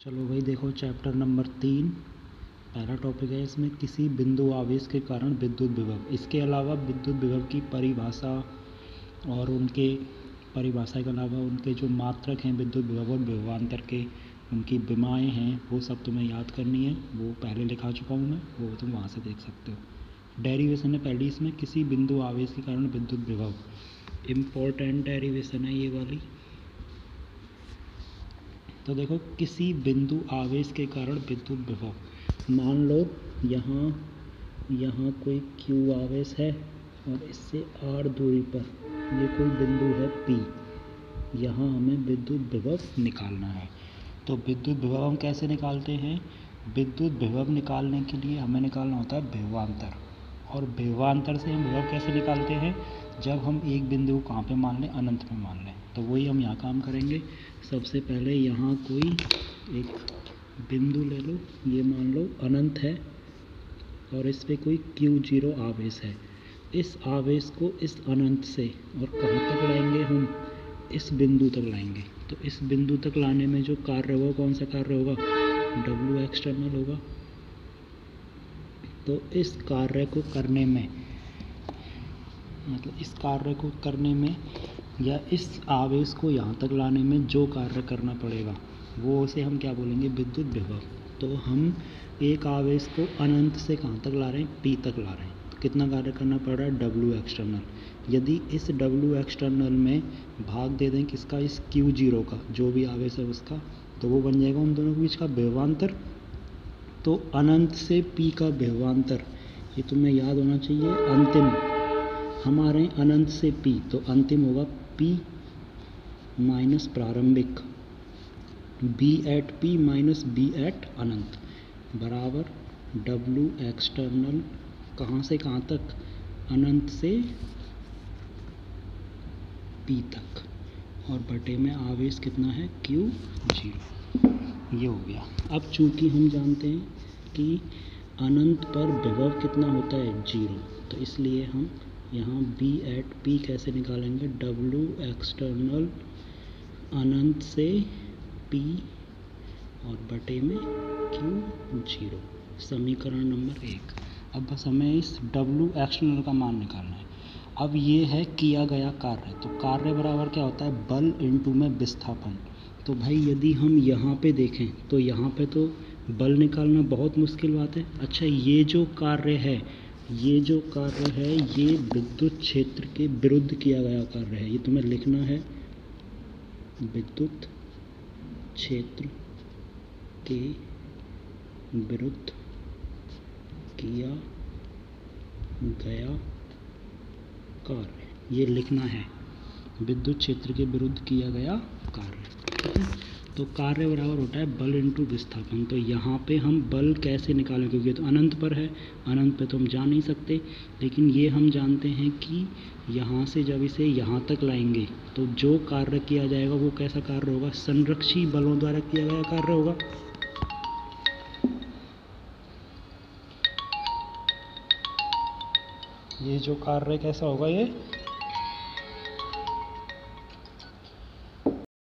चलो भाई देखो चैप्टर नंबर 3 पहला टॉपिक है इसमें किसी बिंदु आवेश के कारण विद्युत विभव। इसके अलावा विद्युत विभव की परिभाषा और उनके परिभाषा के अलावा उनके जो मात्रक हैं विद्युत विभव और विभवांतर के उनकी विमाएँ हैं वो सब तुम्हें याद करनी है। वो पहले लिखा चुका हूँ मैं, वो तुम वहाँ से देख सकते हो। डेरिवेशन है पहली इसमें, किसी बिंदु आवेश के कारण विद्युत विभव। इम्पोर्टेंट डेरिवेशन है ये वाली। तो देखो किसी बिंदु आवेश के कारण विद्युत विभव, मान लो यहाँ कोई Q आवेश है और इससे R दूरी पर ये कोई बिंदु है P। यहाँ हमें विद्युत विभव निकालना है। तो विद्युत विभव हम कैसे निकालते हैं? विद्युत विभव निकालने के लिए हमें निकालना होता है विभवांतर, और विभवांतर से हम विभव कैसे निकालते हैं? जब हम एक बिंदु को कहाँ पे मान लें, अनंत में मान लें। तो वही हम यहाँ काम करेंगे। सबसे पहले यहाँ कोई एक बिंदु ले लो, ये मान लो अनंत है और इस पे कोई Q0 आवेश है। इस आवेश को इस अनंत से और कहाँ तक लाएंगे हम? इस बिंदु तक लाएंगे। तो इस बिंदु तक लाने में जो कार्य होगा कौन सा कार्य होगा? W एक्सटर्नल होगा। तो इस कार्य को करने में, मतलब इस कार्य को करने में या इस आवेश को यहाँ तक लाने में जो कार्य करना पड़ेगा वो उसे हम क्या बोलेंगे? विद्युत विभव। तो हम एक आवेश को अनंत से कहाँ तक ला रहे हैं? P तक ला रहे हैं। तो कितना कार्य करना पड़ रहा है? W external. यदि इस W एक्सटर्नल में भाग दे दें किसका? इस Q0 का, जो भी आवेश है उसका, तो वो बन जाएगा उन दोनों के बीच का विभवांतर। तो अनंत से P का विभवांतर, ये तुम्हें याद होना चाहिए। अंतिम हमारे अनंत से P, तो अंतिम होगा P माइनस प्रारंभिक, B at P minus B at अनंत बराबर W एक्सटर्नल कहाँ से कहाँ तक? अनंत से P तक, और बटे में आवेश कितना है? Q0। ये हो गया। अब चूंकि हम जानते हैं कि अनंत पर विभव कितना होता है? 0, तो इसलिए हम यहाँ B एट P कैसे निकालेंगे? W एक्सटर्नल अनंत से P और बटे में Q0, समीकरण नंबर 1। अब बस हमें इस W एक्सटर्नल का मान निकालना है। अब ये है किया गया कार्य, तो कार्य बराबर क्या होता है? बल इनटू में विस्थापन। तो भाई यदि हम यहाँ पे देखें तो यहाँ पे तो बल निकालना बहुत मुश्किल बात है। अच्छा, ये जो कार्य है ये विद्युत क्षेत्र के विरुद्ध किया गया कार्य है। ये तुम्हें लिखना है, विद्युत क्षेत्र के विरुद्ध किया गया कार्य, ये लिखना है, विद्युत क्षेत्र के विरुद्ध किया गया कार्य। ठीक है, तो कार्य बराबर होता है बल इंटू विस्थापन। तो यहाँ पे हम बल कैसे निकालें? क्योंकि तो अनंत पर है, अनंत पे तो हम जा नहीं सकते, लेकिन ये हम जानते हैं कि यहाँ से जब इसे यहाँ तक लाएंगे तो जो कार्य किया जाएगा वो कैसा कार्य होगा? संरक्षी बलों द्वारा किया गया कार्य होगा। ये जो कार्य कैसा होगा? ये